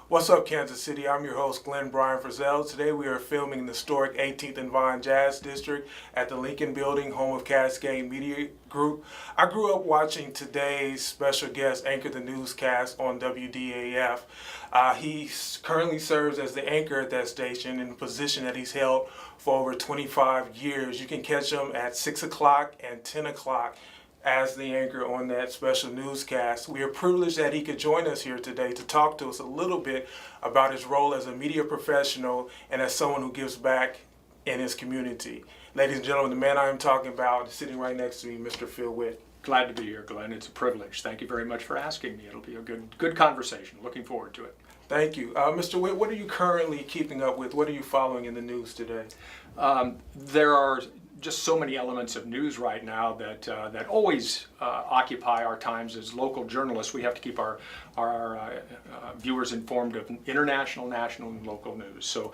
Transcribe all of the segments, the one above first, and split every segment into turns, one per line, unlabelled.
What's up, Kansas City? I'm your host, Glenn Brian Frizzell. Today we are filming in the historic 18th and Vine Jazz District at the Lincoln Building, home of Cascade Media Group. I grew up watching today's special guest anchor the newscast on WDAF. He currently serves as the anchor at that station in a position that he's held for over 25 years. You can catch him at 6 o'clock and 10 o'clock as the anchor on that special newscast. We are privileged that he could join us here today to talk to us a little bit about his role as a media professional and as someone who gives back in his community. Ladies and gentlemen, the man I am talking about is sitting right next to me, Mr. Phil Whit.
Glad to be here, Glenn. It's a privilege. Thank you very much for asking me. It'll be a good conversation. Looking forward to it.
Thank you. Mr. Whit, what are you currently keeping up with? What are you following in the news today?
There are just so many elements of news right now that always occupy our times as local journalists. We have to keep our viewers informed of international, national, and local news. So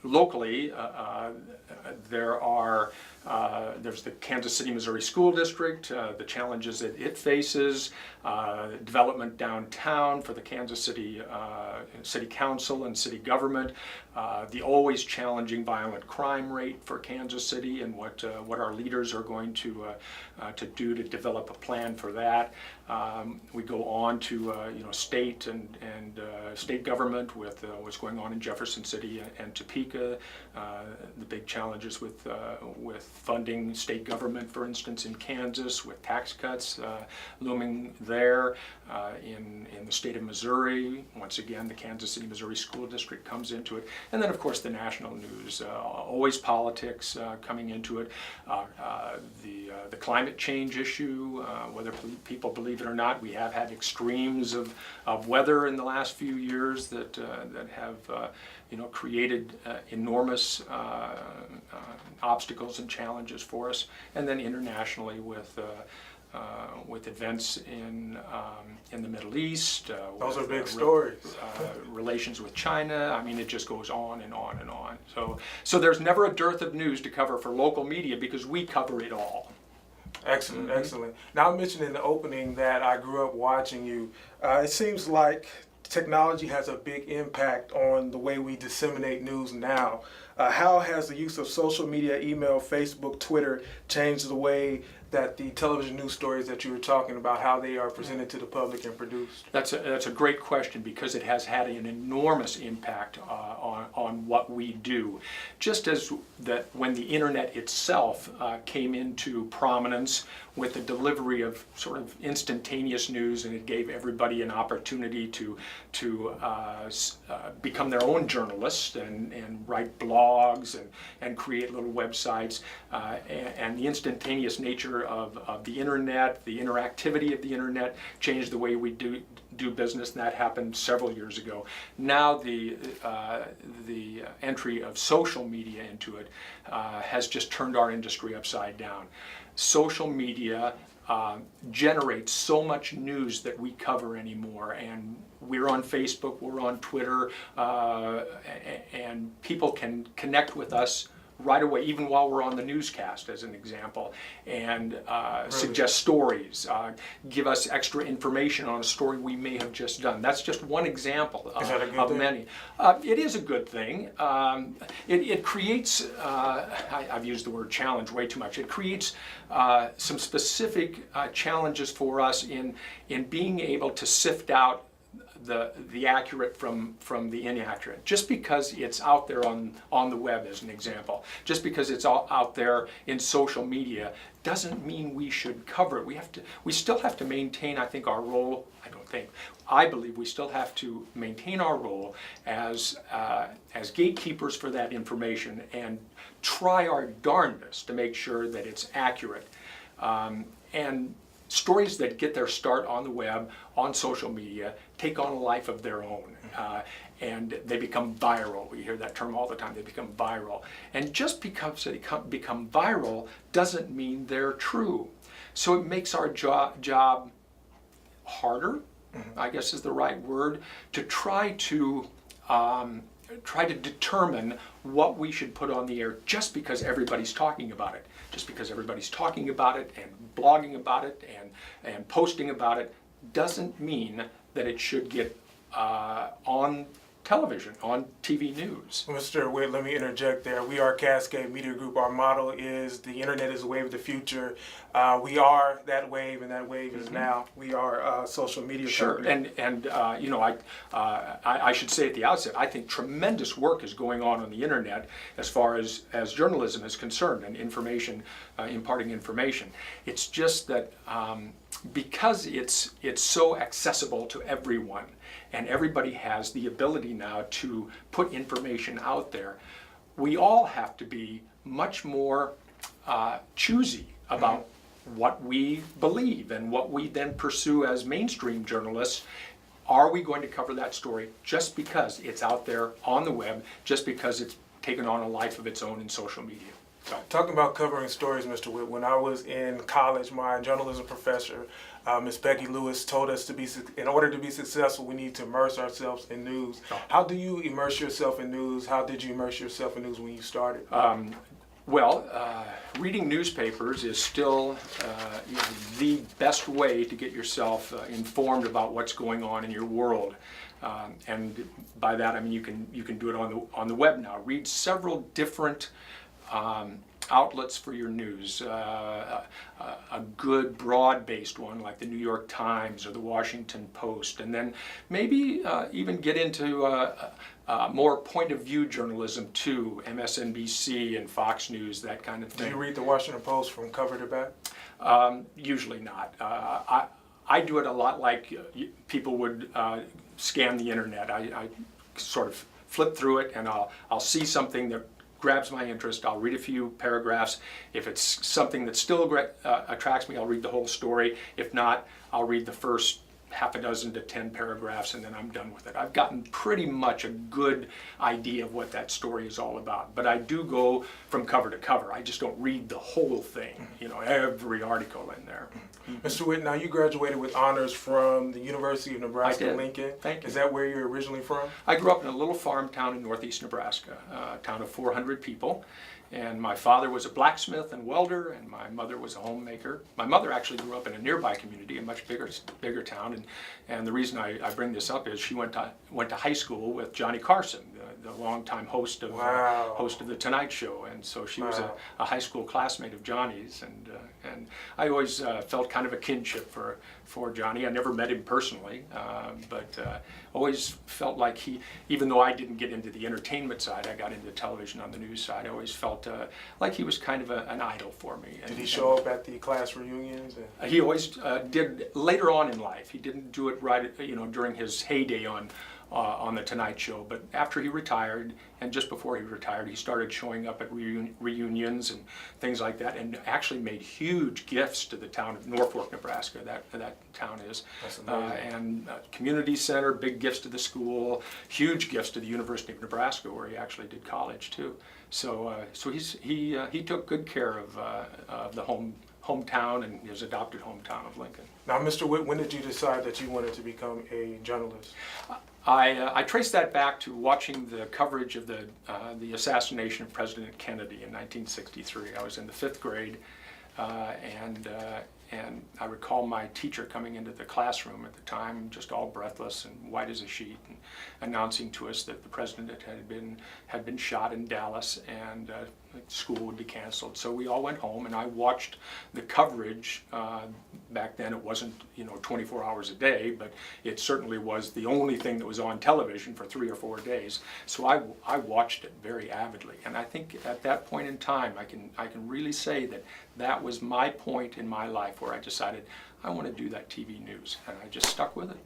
locally, there's the Kansas City, Missouri School District, the challenges that it faces, development downtown for the Kansas City City Council and city government, the always challenging violent crime rate for Kansas City and what our leaders are going to do to develop a plan for that. We go on to state and state government with what's going on in Jefferson City and Topeka, the big challenges with funding state government, for instance, in Kansas, with tax cuts looming there. In the state of Missouri, once again, the Kansas City, Missouri School District comes into it. And then, of course, the national news, always politics coming into it. The climate change issue, whether people believe it or not, we have had extremes of weather in the last few years that have created enormous obstacles and challenges for us. And then internationally with events in the Middle East.
Those are big stories.
Relations with China. I mean, it just goes on and on and on. So there's never a dearth of news to cover for local media because we cover it all.
Excellent, excellent. Now, I mentioned in the opening that I grew up watching you. It seems like technology has a big impact on the way we disseminate news now. How has the use of social media, email, Facebook, Twitter changed the way that the television news stories that you were talking about, how they are presented to the public and produced?
That's a great question because it has had an enormous impact on what we do. Just as that when the internet itself came into prominence with the delivery of sort of instantaneous news, and it gave everybody an opportunity to become their own journalists and write blogs and create little websites, and the instantaneous nature of the internet, the interactivity of the internet changed the way we do business, and that happened several years ago. Now the entry of social media into it has just turned our industry upside down. Social media generates so much news that we cover anymore, and we're on Facebook, we're on Twitter, and people can connect with us right away, even while we're on the newscast, as an example, and suggest stories, give us extra information on a story we may have just done. That's just one example of many. It is a good thing. It creates, I've used the word challenge way too much, it creates some specific challenges for us in being able to sift out the accurate from the inaccurate. Just because it's out there on the web, as an example, just because it's out there in social media, doesn't mean we should cover it. We still have to maintain, I think, our role. I believe we still have to maintain our role as gatekeepers for that information and try our darndest to make sure that it's accurate. And stories that get their start on the web, on social media, take on a life of their own, and they become viral. We hear that term all the time, they become viral. And just because they become viral doesn't mean they're true. So it makes our job harder, I guess is the right word, to try to determine what we should put on the air just because everybody's talking about it. Just because everybody's talking about it and blogging about it and posting about it doesn't mean that it should get on television, on TV news.
Mr. Whit, let me interject there. We are Cascade Media Group. Our motto is the internet is the wave of the future. We are that wave, and that wave is now. We are a social media company.
And you know, I should say at the outset, I think tremendous work is going on the internet as far as journalism is concerned and information, imparting information. It's just that because it's so accessible to everyone, and everybody has the ability now to put information out there, we all have to be much more choosy about what we believe and what we then pursue as mainstream journalists. Are we going to cover that story just because it's out there on the web, just because it's taken on a life of its own in social media? So.
Talking about covering stories, Mr. Whit, when I was in college, my journalism professor, Ms. Becky Lewis, told us in order to be successful, we need to immerse ourselves in news.
Oh.
How do you immerse yourself in news? How did you immerse yourself in news when you started?
Reading newspapers is still you know, the best way to get yourself informed about what's going on in your world. And by that I mean you can do it on the web now. Read several different outlets for your news, a good broad-based one like the New York Times or the Washington Post, and then maybe even get into more point-of-view journalism too, MSNBC and Fox News, that kind of thing.
Do you read the Washington Post from cover to back?
Usually not. I do it a lot like people would scan the internet. I sort of flip through it and I'll see something that grabs my interest. I'll read a few paragraphs. If it's something that still attracts me, I'll read the whole story. If not, I'll read the first half a dozen to 10 paragraphs and then I'm done with it. I've gotten pretty much a good idea of what that story is all about. But I do go from cover to cover. I just don't read the whole thing, you know, every article in there.
Mr. Whit, now you graduated with honors from the University of Nebraska,
I did.
Lincoln.
Thank you.
Is that where you're originally from?
I grew up in a little farm town in northeast Nebraska, a town of 400 people. And my father was a blacksmith and welder, and my mother was a homemaker. My mother actually grew up in a nearby community, a much bigger town. And the reason I bring this up is she went to high school with Johnny Carson, the longtime host of the Tonight Show, and so she was a high school classmate of Johnny's, and I always felt kind of a kinship for Johnny. I never met him personally, but always felt like even though I didn't get into the entertainment side, I got into television on the news side. I always felt like he was kind of an idol for me.
Did he show up at the class reunions?
He always did later on in life. He didn't do it right, you know, during his heyday on the Tonight Show, but after he retired and just before he retired, he started showing up at reunions and things like that, and actually made huge gifts to the town of Norfolk, Nebraska. That town is, and community center, big gifts to the school, huge gifts to the University of Nebraska, where he actually did college too. So he took good care of the hometown and his adopted hometown of Lincoln.
Now, Mr. Whit, when did you decide that you wanted to become a journalist?
I trace that back to watching the coverage of the assassination of President Kennedy in 1963. I was in the 5th grade, and I recall my teacher coming into the classroom at the time, just all breathless and white as a sheet, and announcing to us that the president had been shot in Dallas, and school would be canceled. So we all went home, and I watched the coverage. Back then, it wasn't 24 hours a day, but it certainly was the only thing that was on television for 3 or 4 days. So I watched it very avidly, and I think at that point in time, I can really say that was my point in my life where I decided I want to do that TV news, and I just stuck with it.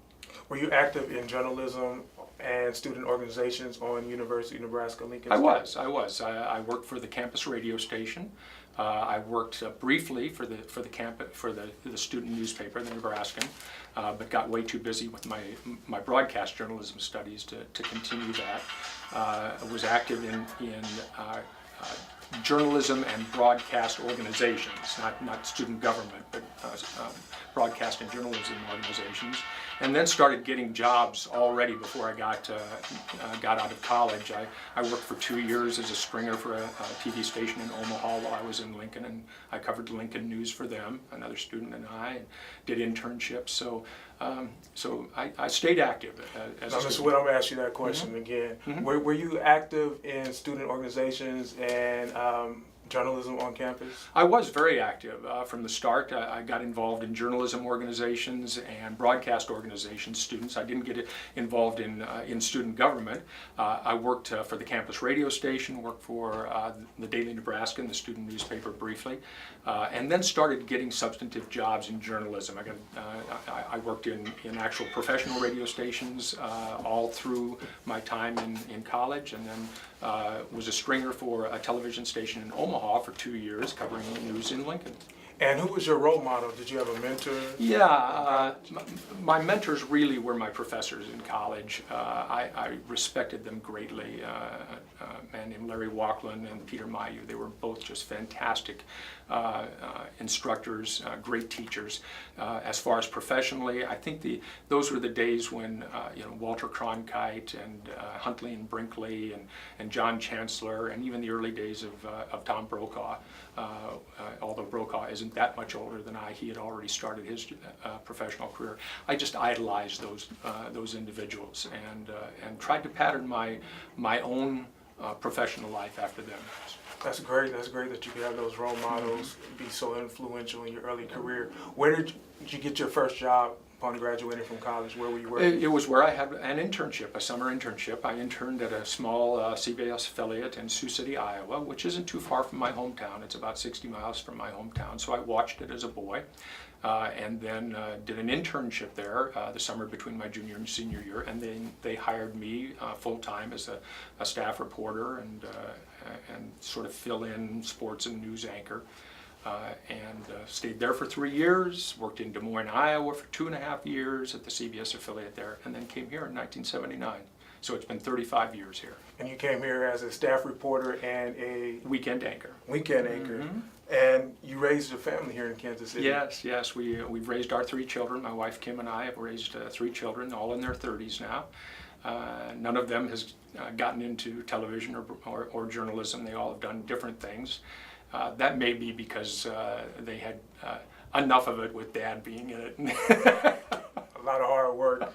Were you active in journalism and student organizations on University of Nebraska, Lincoln?
I was. I worked for the campus radio station. I worked briefly for the student newspaper, the Nebraskan, but got way too busy with my broadcast journalism studies to continue that. I was active in journalism and broadcast organizations, not student government, but broadcast and journalism organizations, and then started getting jobs already before I got out of college. I worked for 2 years as a stringer for a TV station in Omaha while I was in Lincoln, and I covered the Lincoln news for them, another student and I, and did internships. So I stayed active as a
Mr.
student.
Whit, I'm gonna ask you that question again. Were you active in student organizations and journalism on campus?
I was very active from the start. I got involved in journalism organizations and broadcast organizations, students. I didn't get involved in student government. I worked for the campus radio station, worked for the Daily Nebraskan, the student newspaper briefly, and then started getting substantive jobs in journalism. I worked in actual professional radio stations all through my time in college, and then was a stringer for a television station in Omaha for 2 years, covering news in Lincoln.
And who was your role model? Did you have a mentor?
Yeah, my mentors really were my professors in college. I respected them greatly. A man named Larry Walkland and Peter Mayu, they were both just fantastic instructors, great teachers. As far as professionally, I think those were the days when Walter Cronkite and Huntley and Brinkley and John Chancellor, and even the early days of Tom Brokaw. Although Brokaw isn't that much older than I, he had already started his professional career. I just idolized those individuals and tried to pattern my own professional life after them.
That's great. That's great that you could have those role models be so influential in your early career. Where did you get your first job upon graduating from college? Where were you working?
It was where I had an internship, a summer internship. I interned at a small CBS affiliate in Sioux City, Iowa, which isn't too far from my hometown. It's about 60 miles from my hometown. So I watched it as a boy, and then did an internship there the summer between my junior and senior year, and then they hired me full-time as a staff reporter and sort of fill-in sports and news anchor. Stayed there for 3 years, worked in Des Moines, Iowa for 2.5 years at the CBS affiliate there, and then came here in 1979. So it's been 35 years here.
And you came here as a staff reporter and a
Weekend anchor.
weekend anchor. And you raised a family here in Kansas City.
Yes. We've raised our 3 children. My wife Kim and I have raised 3 children, all in their 30s now. None of them has gotten into television or journalism. They all have done different things. That may be because they had enough of it with Dad being in it.
A lot of hard work.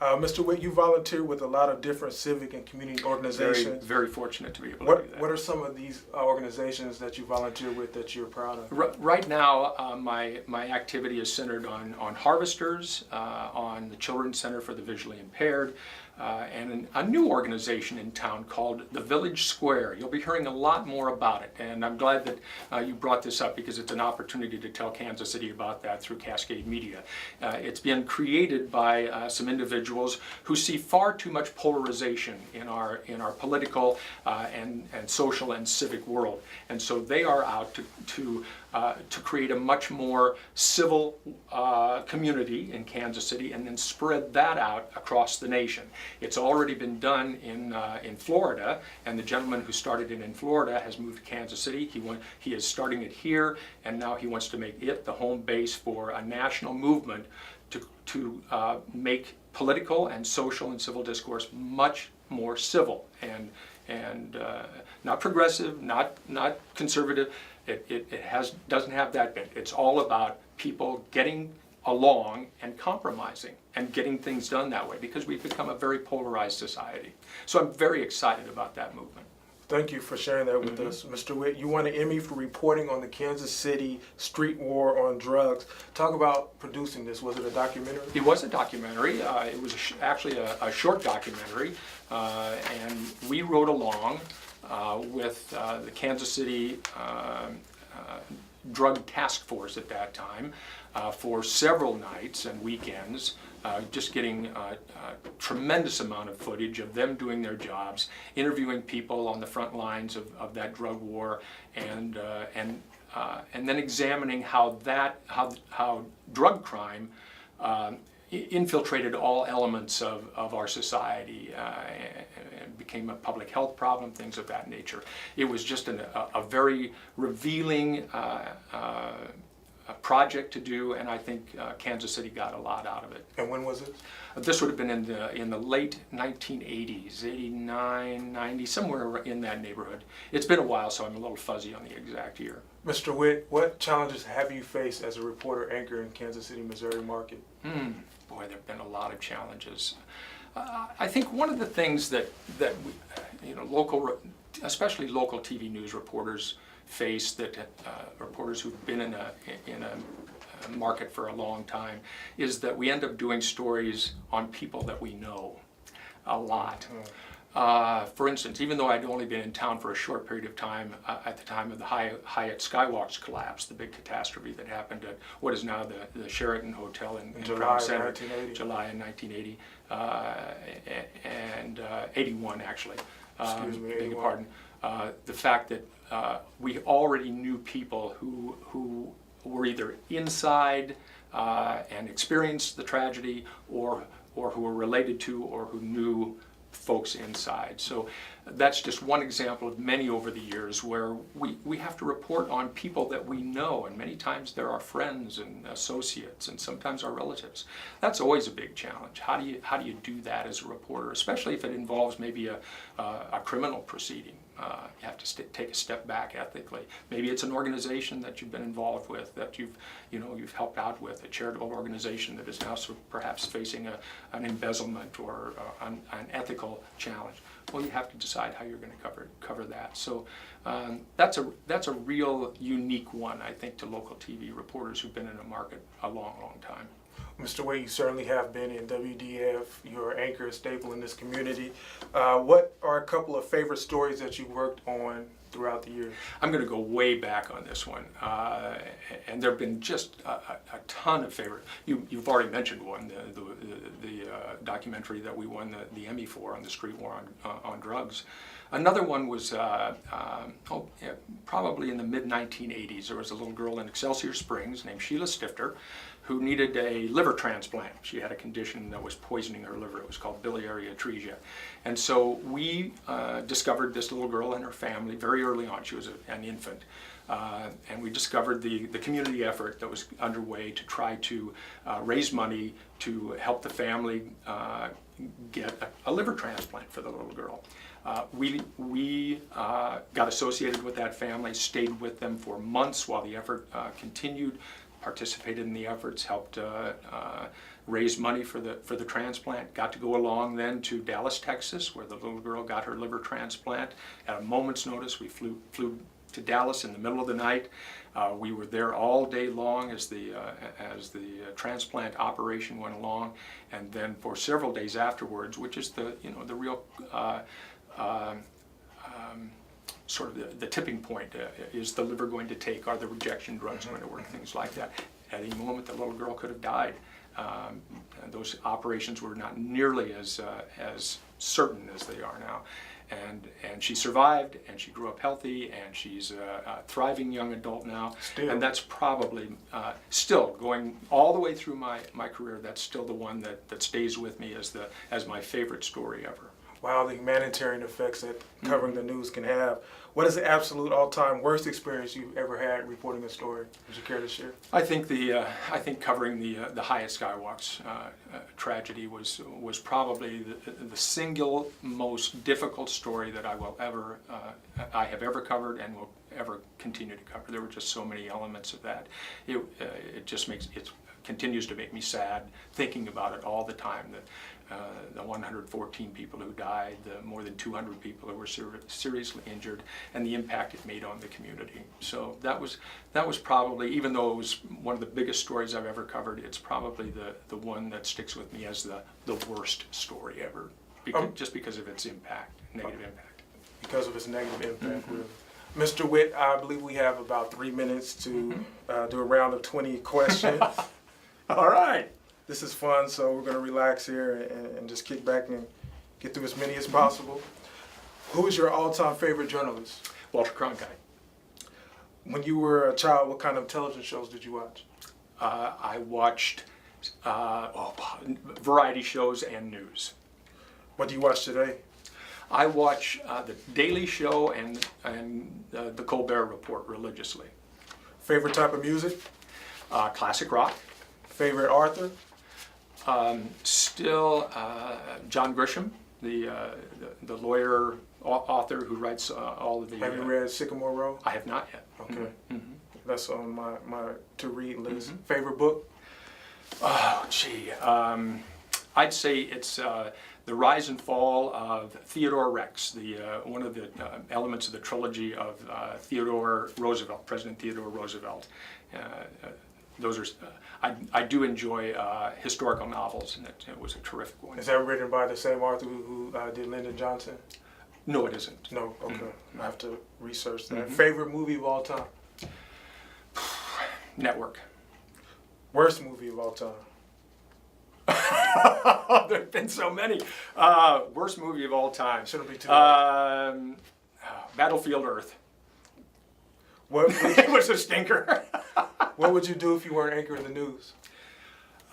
Mr. Whit, you volunteer with a lot of different civic and community organizations.
Very fortunate to be able to do that.
What are some of these organizations that you volunteer with that you're proud of?
Right now, my activity is centered on harvesters, on the Children's Center for the Visually Impaired, and a new organization in town called the Village Square. You'll be hearing a lot more about it, and I'm glad that you brought this up because it's an opportunity to tell Kansas City about that through Cascade Media. It's been created by some individuals who see far too much polarization in our political and social and civic world, and so they are out to create a much more civil community in Kansas City and then spread that out across the nation. It's already been done in Florida, and the gentleman who started it in Florida has moved to Kansas City. He is starting it here, and now he wants to make it the home base for a national movement to make political and social and civil discourse much more civil and not progressive, not conservative. It doesn't have that bit. It's all about people getting along and compromising and getting things done that way because we've become a very polarized society. So I'm very excited about that movement.
Thank you for sharing that with us, Mr. Whit. You won an Emmy for reporting on the Kansas City street war on drugs. Talk about producing this. Was it a documentary?
It was a documentary. It was actually a short documentary, and we rode along with the Kansas City Drug Task Force at that time for several nights and weekends, just getting a tremendous amount of footage of them doing their jobs, interviewing people on the front lines of that drug war, and then examining how drug crime infiltrated all elements of our society and became a public health problem, things of that nature. It was just a very revealing a project to do, and I think Kansas City got a lot out of it.
And when was it?
This would have been in the late 1980s, 89, 90, somewhere in that neighborhood. It's been a while, so I'm a little fuzzy on the exact year.
Mr. Whit, what challenges have you faced as a reporter anchor in Kansas City, Missouri market?
Boy, there have been a lot of challenges. I think one of the things that we, especially local TV news reporters face, that reporters who've been in a market for a long time, is that we end up doing stories on people that we know a lot. For instance, even though I'd only been in town for a short period of time at the time of the Hyatt Skywalks collapse, the big catastrophe that happened at what is now the Sheraton Hotel in
July
Crown Center,
1980.
July in 1980, and 81 actually.
Excuse me,
beg
81.
your pardon. The fact that we already knew people who were either inside and experienced the tragedy, or who were related to, or who knew folks inside. So that's just one example of many over the years where we have to report on people that we know, and many times they're our friends and associates and sometimes our relatives. That's always a big challenge. How do you do that as a reporter, especially if it involves maybe a criminal proceeding? You have to take a step back ethically. Maybe it's an organization that you've been involved with, that you've helped out with, a charitable organization that is now perhaps facing an embezzlement or an ethical challenge. Well, you have to decide how you're going to cover that. So that's a real unique one, I think, to local TV reporters who've been in the market a long, long time.
Mr. Whit, you certainly have been in WDAF. You're an anchor, a staple in this community. What are a couple of favorite stories that you've worked on throughout the years?
I'm going to go way back on this one, and there have been just a ton of favorite. You've already mentioned one, the documentary that we won the Emmy for, on the street war on drugs. Another one was probably in the mid-1980s. There was a little girl in Excelsior Springs named Sheila Stifter who needed a liver transplant. She had a condition that was poisoning her liver. It was called biliary atresia. And so we discovered this little girl and her family very early on. She was an infant. And we discovered the community effort that was underway to try to raise money to help the family get a liver transplant for the little girl. We got associated with that family, stayed with them for months while the effort continued, participated in the efforts, helped raise money for the transplant. Got to go along then to Dallas, Texas, where the little girl got her liver transplant. At a moment's notice, we flew to Dallas in the middle of the night. We were there all day long as the transplant operation went along, and then for several days afterwards, which is the real sort of the tipping point. Is the liver going to take? Are the rejection drugs going to work? Things like that. At any moment, the little girl could have died. Those operations were not nearly as certain as they are now. And she survived, and she grew up healthy, and she's a thriving young adult now.
Still.
And that's probably still going all the way through my career. That's still the one that stays with me as my favorite story ever.
Wow, the humanitarian effects that covering the news can have. What is the absolute all-time worst experience you've ever had reporting a story? Would you care to share?
I think covering the Hyatt Skywalks tragedy was probably the single most difficult story that I have ever covered and will ever continue to cover. There were just so many elements of that. It continues to make me sad thinking about it all the time. The 114 people who died, the more than 200 people who were seriously injured, and the impact it made on the community. So that was probably, even though it was one of the biggest stories I've ever covered, it's probably the one that sticks with me as the worst story ever, just because of its impact, negative impact.
Because of its negative impact, really. Mr. Whit, I believe we have about 3 minutes to do a round of 20 questions.
All right.
This is fun, so we're going to relax here and just kick back and get through as many as possible. Who is your all-time favorite journalist?
Walter Cronkite.
When you were a child, what kind of television shows did you watch?
I watched variety shows and news.
What do you watch today?
I watch the Daily Show and the Colbert Report religiously.
Favorite type of music?
Classic rock.
Favorite author?
Still John Grisham, the lawyer author who writes all of the.
Have you read Sycamore Road?
I have not yet.
Okay.
Mm-hmm.
That's on my to read list.
Mm-hmm.
Favorite book?
Oh, gee. I'd say it's The Rise and Fall of Theodore Rex, one of the elements of the trilogy of Theodore Roosevelt, President Theodore Roosevelt. Those are, I do enjoy historical novels, and it was a terrific one.
Is that written by the same author who did Lyndon Johnson?
No, it isn't.
No, okay. I have to research that.
Mm-hmm.
Favorite movie of all time?
Network.
Worst movie of all time?
There have been so many. Worst movie of all time.
Shouldn't be too bad.
Battlefield Earth.
What
It was a stinker.
What would you do if you weren't anchoring the news?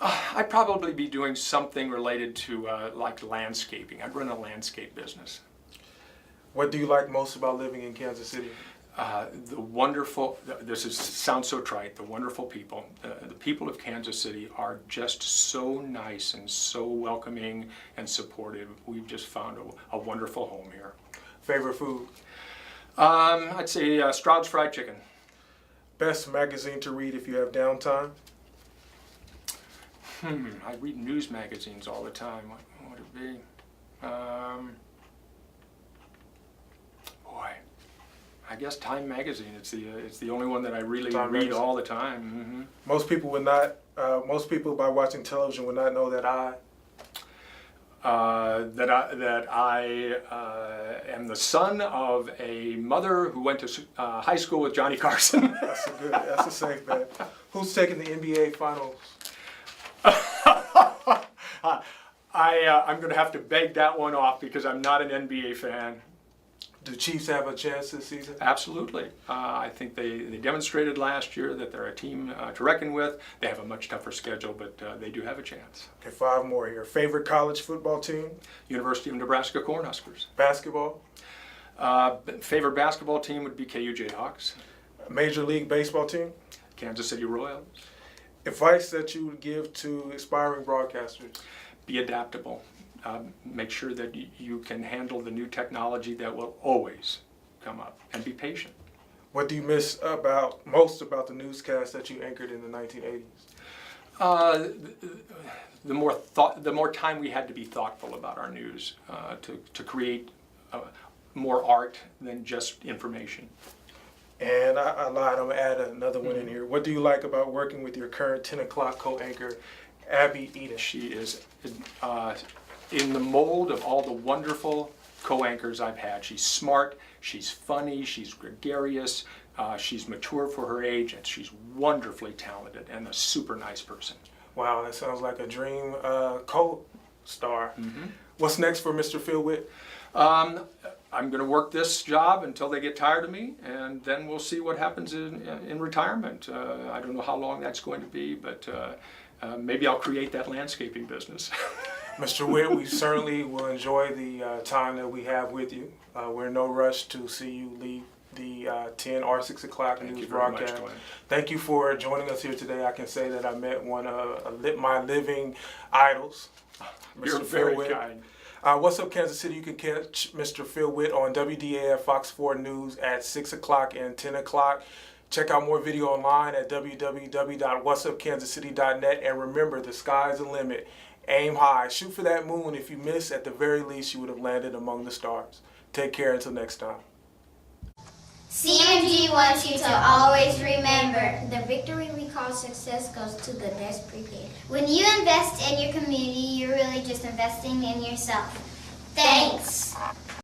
I'd probably be doing something related to like landscaping. I'd run a landscape business.
What do you like most about living in Kansas City?
The wonderful, sounds so trite, the wonderful people. The people of Kansas City are just so nice and so welcoming and supportive. We've just found a wonderful home here.
Favorite food?
I'd say Stroud's Fried Chicken.
Best magazine to read if you have downtime?
I read news magazines all the time. What would it be? Boy, I guess Time Magazine. It's the only one that I really
Time
read
Magazine.
all the time. Mm-hmm.
Most people would not. Most people by watching television would not know that I
am the son of a mother who went to high school with Johnny Carson.
That's a safe bet. Who's taking the NBA Finals?
I'm going to have to beg that one off because I'm not an NBA fan.
Do Chiefs have a chance this season?
Absolutely. I think they demonstrated last year that they're a team to reckon with. They have a much tougher schedule, but they do have a chance.
Okay, 5 more here. Favorite college football team?
University of Nebraska Cornhuskers.
Basketball?
Favorite basketball team would be KU Jayhawks.
Major League Baseball team?
Kansas City Royals.
Advice that you would give to aspiring broadcasters?
Be adaptable. Make sure that you can handle the new technology that will always come up, and be patient.
What do you miss most about the newscast that you anchored in the 1980s?
The more time we had to be thoughtful about our news, to create more art than just information.
And I lied, I'm going to add another one in here. What do you like about working with your current 10 o'clock co-anchor, Abby Eden?
She is in the mold of all the wonderful co-anchors I've had. She's smart, she's funny, she's gregarious, she's mature for her age, and she's wonderfully talented and a super nice person.
Wow, that sounds like a dream co-star. Mm-hmm. What's next for Mr. Phil Whit?
I'm going to work this job until they get tired of me, and then we'll see what happens in retirement. I don't know how long that's going to be, but maybe I'll create that landscaping business.
Mr. Whit, we certainly will enjoy the time that we have with you. We're in no rush to see you leave the 10 or 6 o'clock news broadcast. Thank you for joining us here today. I can say that I met one of my living idols,
You're
Mr.
very
Phil Whit.
kind.
What's up, Kansas City? You can catch Mr. Phil Whit on WDAF Fox 4 News at 6 o'clock and 10 o'clock. Check out more video online at www.whatsupkansascity.net. And remember, the sky's the limit. Aim high. Shoot for that moon. If you miss, at the very least, you would have landed among the stars. Take care until next time.
CMG wants you to always remember, the victory we call success goes to the best prepared. When you invest in your community, you're really just investing in yourself. Thanks.